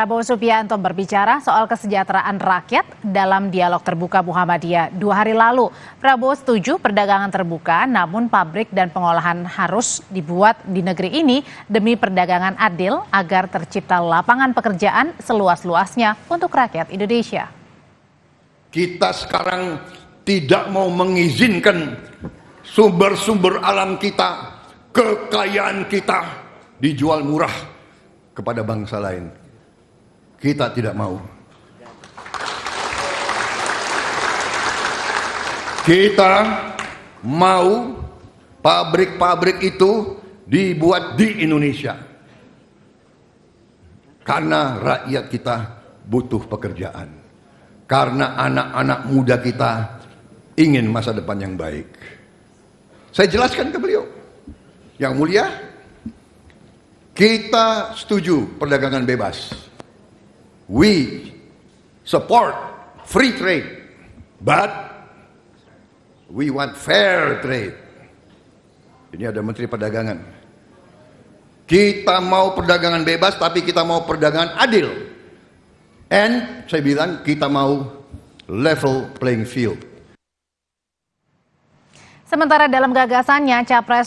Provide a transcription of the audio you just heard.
Prabowo Subianto berbicara soal kesejahteraan rakyat dalam dialog terbuka Muhammadiyah 2 hari lalu. Prabowo setuju perdagangan terbuka, namun pabrik dan pengolahan harus dibuat di negeri ini demi perdagangan adil agar tercipta lapangan pekerjaan seluas-luasnya untuk rakyat Indonesia. Kita sekarang tidak mau mengizinkan sumber-sumber alam kita, kekayaan kita dijual murah kepada bangsa lain. Kita tidak mau. Kita mau pabrik-pabrik itu dibuat di Indonesia. Karena rakyat kita butuh pekerjaan. Karena anak-anak muda kita ingin masa depan yang baik. Saya jelaskan ke beliau. Yang mulia, kita setuju perdagangan bebas. We support free trade, but we want fair trade. Ini ada Menteri Perdagangan. Kita mau perdagangan bebas, tapi kita mau perdagangan adil. And saya bilang kita mau level playing field. Sementara dalam gagasannya, Capres